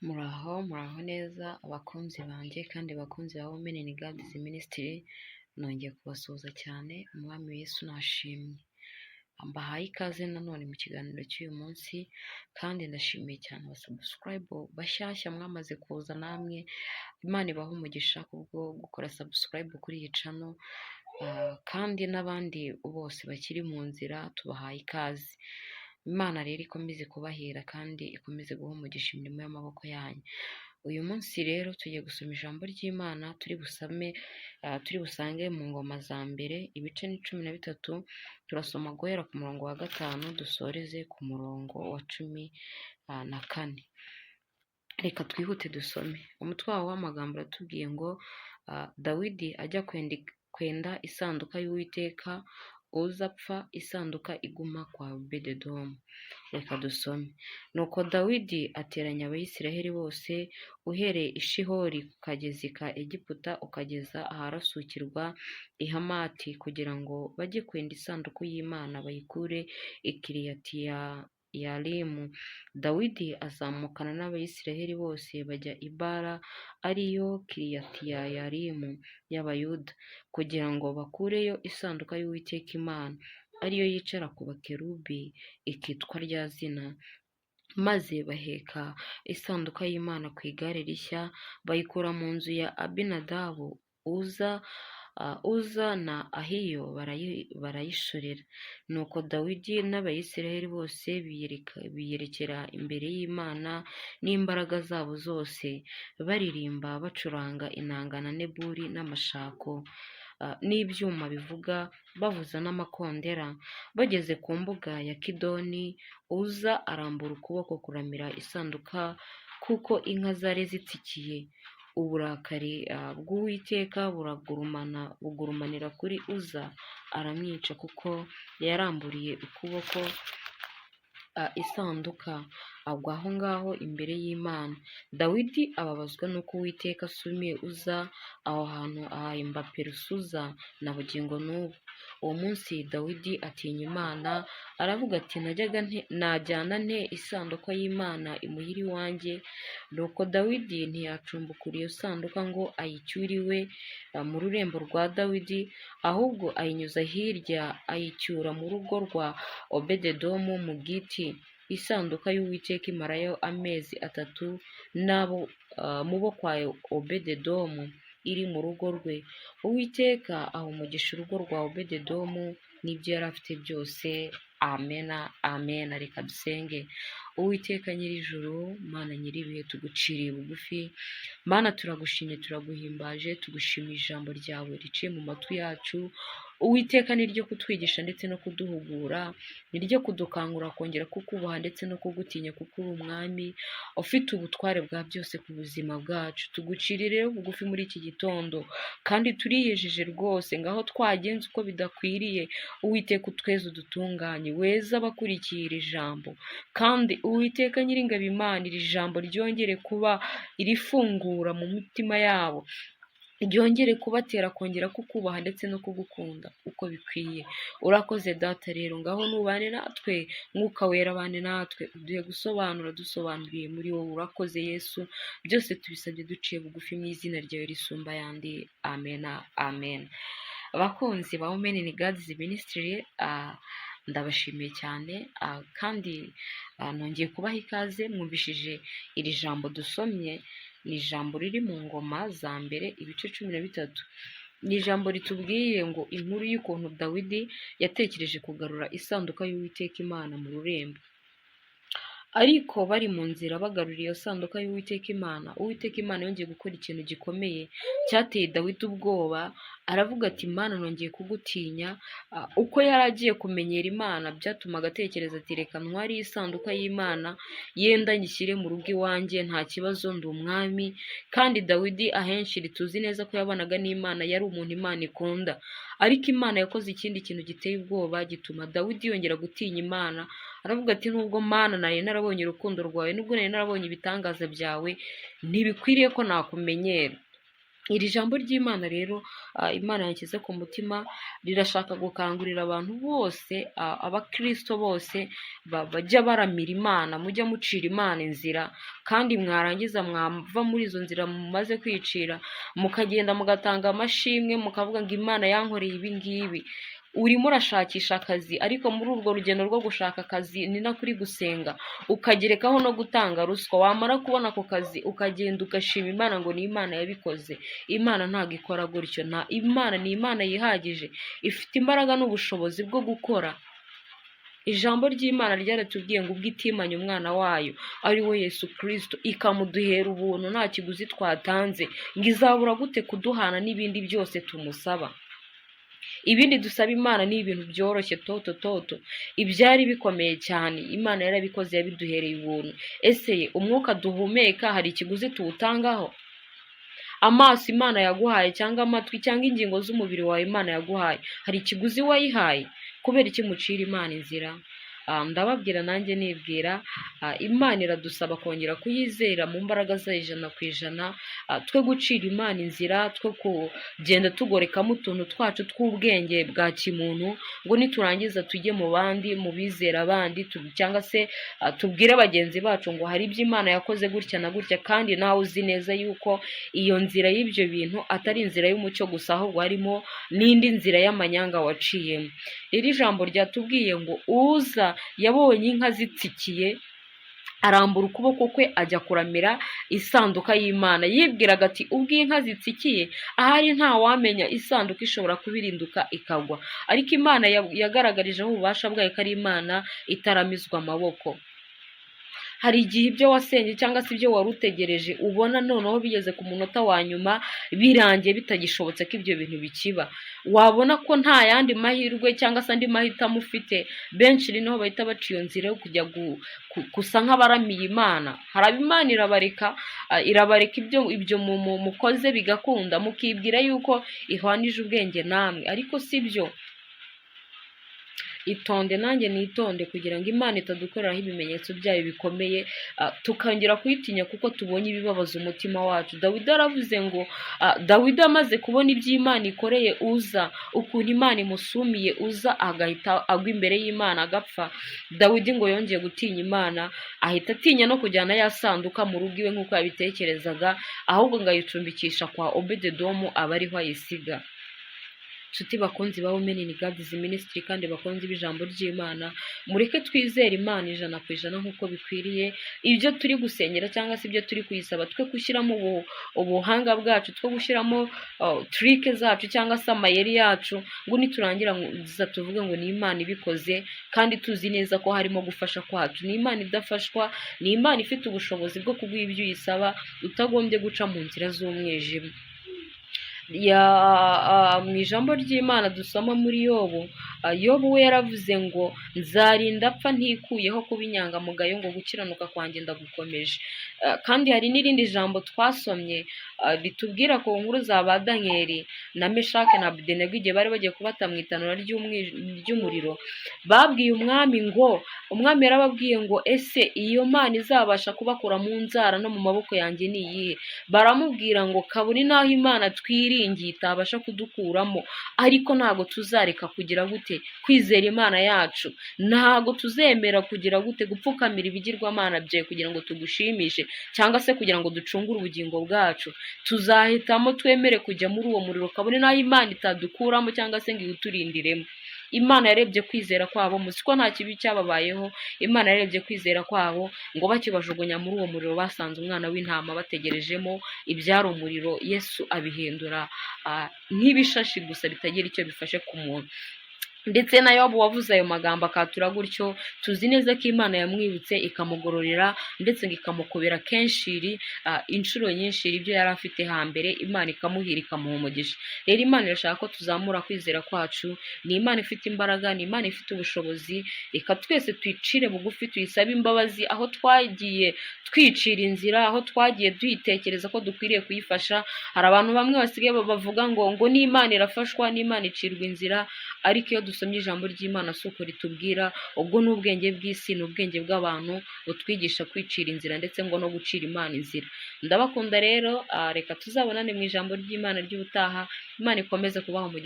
Muraho neza abakunzi banjye kandi bakunzi ba Women in God's Ministry, nongeye kubasuhuza cyane. Umwami Yesu nashimwe. Mbahaye ikaze nanone mu kiganiro cy'uyu munsi, kandi ndashimiye cyane abasubscribe bashyashya mwamaze kuza namwe. Imana ibaha umugisha kubwo gukora subscribe kuri iyi channel, kandi n'abandi bose bakiri mu nzira tubahaye ikaze. Imana rero ikomeze kubahera kandi ikomeze guha umugisha imirimo y'amaboko yanyu. Uyu munsi rero tugiye gusoma ijambo ry'Imana, turi busange mu ngoma za mbere ibice ni 13. Turasoma guhera ku murongo wa 5 dusoreze ku murongo wa 14. Reka twihute dusome. Umutwe w'amagambo uratubwiye ngo Dawidi ajya kwenda isanduka y'Uwiteka, Uza apfa, isanduka iguma kwa Obededomu. Reka dusome. Nuko Dawidi ateranya Abayisiraheli bose, uhereye i Shihori ku kagezi ka Egiputa ukageza aharasukirwa i Hamati, kugira ngo bajye kwenda isanduku y'Imana bayikure i Kiriyatiyarimu. Dawidi azamukana n'Abayisiraheli bose bajya i Bara, ariyo Kiriyatiyarimu y'Abayuda, kugira ngo bakureyo isanduka y'Uwiteka Imana, ariyo yicara ku bakerubi, ikitwa rya zina. Maze baheka isanduka y'Imana ku igare rishya, bayikura mu nzu ya Abinadabu. Uza na Ahiyo barayishorera. Nuko Dawidi n'Abayisiraheli bose biyerekera imbere y'Imana n'imbaraga zabo zose, baririmba bacuranga inanga na neburi n'amashako n'ibyuma bivuga, bavuza n'amakondera. Bageze ku mbuga ya Kidoni, Uza arambura ukuboko kuramira isanduka, kuko inka zari zitsikiye. Uburakari bw'Uwiteka bugurumanira kuri Uza, aramwica kuko yaramburiye ukuboko isanduka, agwa aho ngaho imbere y'Imana. Dawidi ababazwa n'uko Uwiteka asumiye Uza aho hantu ahahimba Perusuza na bugingo n'ubu. Uwo munsi Dawidi atinya Imana, aravuga ati najyana nte isanduka y'Imana imuhira iwanjye? Nuko Dawidi ntiyacumbukura iyo sanduka ngo ayicyure iwe mu rurembo rwa Dawidi, ahubwo ayinyuza hirya ayicyura mu rugo rwa Obededomu mu Giti. Isanduka y'Uwiteka imarayo amezi 3 mu bo kwa Obededomu iri mu rugo rwe. Uwiteka aha umugisha urugo rwa Obededomu n'ibyo yari afite byose. Amena, amena. Reka dusenge. Uwiteka nyir'ijuru, Mana nyir'ibihe, tuguciriye bugufi. Mana turagushimye, turaguhimbaje, tugushimiye ijambo ryawe riciye mu matwi yacu. Uwiteka ni ryo kutwigisha ndetse no kuduhugura, ni ryo kudukangura kongera kukubaha ndetse no kugutinya, kuko uri umwami ufite ubutware bwa byose ku buzima bwacu. Tugucirire bugufi muri iki gitondo, kandi turiyejeje rwose ngaho twagenze uko bidakwiriye. Uwiteka utweze udutunganye, weza abakurikiye iri jambo, kandi Uwiteka nyir'ingabo Imana, iri jambo ryongere kuba irifungura mu mitima yabo, ryongere kubatera kongera kukubaha ndetse no kugukunda uko bikwiye. Urakoze data rero, ngaho nubane natwe, Mwuka wera abane natwe, uduhe gusobanura dusobanuriye muri wowe. Urakoze Yesu, byose tubisabye duciye bugufi mu izina ryawe risumba ayandi. Amena, amen. Abakunzi ba Women in God's Ministry, ndabashimiye cyane, kandi nongeye kubaha ikaze. Mwumvishije iri jambo dusomye, ni ijambo riri mu ngoma za mbere ibice 13. Ni ijambo ritubwiye ngo inkuru y'ukuntu Dawidi yatekereje kugarura isanduka y'Uwiteka Imana mu rurembo. Ariko bari mu nzira bagarura iyo sanduka y'Uwiteka Imana, Uwiteka Imana yongeye gukora ikintu gikomeye cyateye Dawidi ubwoba. Aravuga ati Imana nongeye kugutinya. Uko yari agiye kumenyera Imana byatumaga atekereza ati reka ntwari isanduka y'Imana, yenda nyishyire mu rugo iwanjye, nta kibazo, ndi umwami. Kandi Dawidi ahenshi tuzi neza ko yabanaga n'Imana, yari umuntu Imana ikunda. Ariko Imana yakoze ikindi kintu giteye ubwoba gituma Dawidi yongera gutinya Imana. Aravuga ati nubwo Mana nari narabonye urukundo rwawe, nubwo nari narabonye ibitangaza byawe, ntibikwiriye ko nakumenyera. Iri jambo ry'Imana rero Imana yanshyize ku mutima rirashaka gukangurira abantu bose, abakristo bose bajya baramira Imana, mujya mucira Imana inzira, kandi mwarangiza mwava muri izo nzira mumaze kwicira mukagenda mugatanga amashimwe mukavuga ngo Imana yankoreye ibi ngibi. Urimo urashakisha akazi, ariko muri urwo rugendo rwo gushaka akazi ni nako uri gusenga, ukagerekaho no gutanga ruswa. Wamara kubona ako kazi ukagenda ugashima Imana ngo ni Imana yabikoze. Imana ntabwo ikora gutyo. Imana ni Imana yihagije, ifite imbaraga n'ubushobozi bwo gukora. Ijambo ry'Imana ryaratubwiye ngo ubwo itimanye umwana wayo ari we Yesu Kristo, ikamuduhera ubuntu nta kiguzi twatanze, ngo izabura gute kuduhana n'ibindi byose tumusaba? Ibindi dusaba Imana ni ibintu byoroshye toto. Ibyari bikomeye cyane Imana yarabikoze, yabiduhereye ubuntu. Ese umwuka duhumeka hari ikiguzi tuwutangaho? Amaso Imana yaguhaye, cyangwa amatwi, cyangwa ingingo z'umubiri wawe Imana yaguhaye, hari ikiguzi wayihaye? Kubera iki mucira Imana inzira? Ndababwira nanjye nibwira, Imana iradusaba kongera kuyizera mu mbaraga zayo 100%, twe gucira Imana inzira, twe kugenda tugorekamo utuntu twacu tw'ubwenge bwa kimuntu, ngo niturangiza tujye mu bandi, mu bizera abandi, cyangwa se tubwire bagenzi bacu ngo hari ibyo Imana yakoze gutya na gutya, kandi nawe uzi neza yuko iyo nzira y'ibyo bintu atari inzira y'umucyo gusa, ahubwo harimo n'indi nzira y'amanyanga waciyemo. Iri jambo ryatubwiye ngo uza yabonye inka zitsikiye, arambura ukuboko kwe ajya kuramira isanduka y'Imana, yibwiraga ati ubwo inka zitsikiye ahari nta wamenya isanduka ishobora kubirinduka ikagwa. Ariko Imana yagaragarijeho ububasha bwayo ko ari Imana itaramizwa amaboko. Hari igihe ibyo wasenye cyangwa se ibyo wari utegereje ubona noneho bigeze ku munota wa nyuma birangiye bitagishobotse ko ibyo bintu bikiba. Wabona ko nta yandi mahirwe cyangwa se andi mahitamo ufite, benshi niho bahita baca iyo nzira yo kujya gusa nk'abaramiye Imana. Haraba Imana irabareka ibyo mukoze bigakunda, mukibwira yuko ihwanije ubwenge namwe, ariko si byo. Itonde nanjye nitonde kugira ngo Imana itadukoreraho ibimenyetso byayo bikomeye, tukongera kuyitinya kuko tubonye ibibabaza umutima wacu. Dawidi aravuze ngo Dawidi amaze kubona iby'Imana ikoreye Uza, ukuntu Imana imusumiye Uza agahita agwa imbere y'Imana agapfa, Dawidi ngo yongeye gutinya Imana, ahita atinya no kujyana ya sanduka mu rugo iwe nk'uko yabitekerezaga, ahubwo ngo ayicumbikisha kwa Obededomu aba ariho ayisiga. Nshuti bakunzi ba Women in God's Ministry kandi bakunzi b'ijambo ry'Imana, mureke twizere Imana 100% nk'uko bikwiriye. Ibyo turi gusengera cyangwa se ibyo turi kuyisaba, twe gushyiramo ubuhanga bwacu, twe gushyiramo trick zacu cyangwa se amayeri yacu, ngo niturangira tuvuge ngo ni Imana ibikoze, kandi tuzi neza ko harimo gufasha kwacu. Ni Imana idafashwa, ni Imana ifite ubushobozi bwo kuguha ibyo uyisaba utagombye guca mu nzira z'umwijima. Mu ijambo ry'Imana dusoma muri Yobu, Yobu we yaravuze ngo nzarinda apfa ntikuyeho kuba inyangamugayo, ngo gukiranuka kwanjye ndagukomeje. Kandi hari n'irindi jambo twasomye ritubwira ko nkuru za ba Danieli na Meshake na Abedenego igihe bari bagiye kubata mu itanura ry'umuriro, babwiye umwami ngo, umwami yarababwiye ngo ese iyo Mana izabasha kubakura mu nzara no mu maboko yanjye ni iyihe? Baramubwira ngo kaburi naho Imana twiringiye itabasha kudukuramo, ariko ntago tuzareka kugira gute kwizera Imana yacu, ntago tuzemera kugira gute gupfukamira ibigirwamana byawe kugira ngo tugushimishe cyangwa se kugira ngo ducungure ubugingo bwacu. Tuzahitamo twemere kujya muri uwo muriro kabone naho Imana itadukuramo cyangwa se ngo iwuturindiremo. Imana yarebye kwizera kwabo, musiko nta kibi cyababayeho. Imana yarebye kwizera kwabo, ngo bakibajugunya muri uwo muriro basanze umwana w'intama bategerejemo, ibyari umuriro Yesu abihindura nk'ibishashi gusa bitagira icyo bifashe ku muntu. Ndetse na Yobu wavuze ayo magambo akatura gutyo, tuzi neza ko Imana yamwibutse ikamugororera, ndetse ngo ikamukobera kenshi inshuro nyinshi ibyo yari afite hambere, Imana ikamuhira ikamuha umugisha. Rero Imana irashaka ko tuzamura kwizera kwacu. Ni Imana ifite imbaraga, ni Imana ifite ubushobozi. Reka twese twicire bugufi tuyisabe imbabazi aho twagiye twicira inzira, aho twagiye duhitekereza ko dukwiriye kuyifasha. Hari abantu bamwe basigaye bavuga ngo ni Imana irafashwa, ni Imana icirwa inzira, ariko iyo dusomye ijambo ry'Imana si uko ritubwira, ubwo ni ubwenge bw'isi, ni ubwenge bw'abantu butwigisha kwicira inzira ndetse ngo no gucira Imana inzira. Ndabakunda rero, reka tuzabonane mu ijambo ry'Imana ry'ubutaha. Imana ikomeze kubaha umugisha.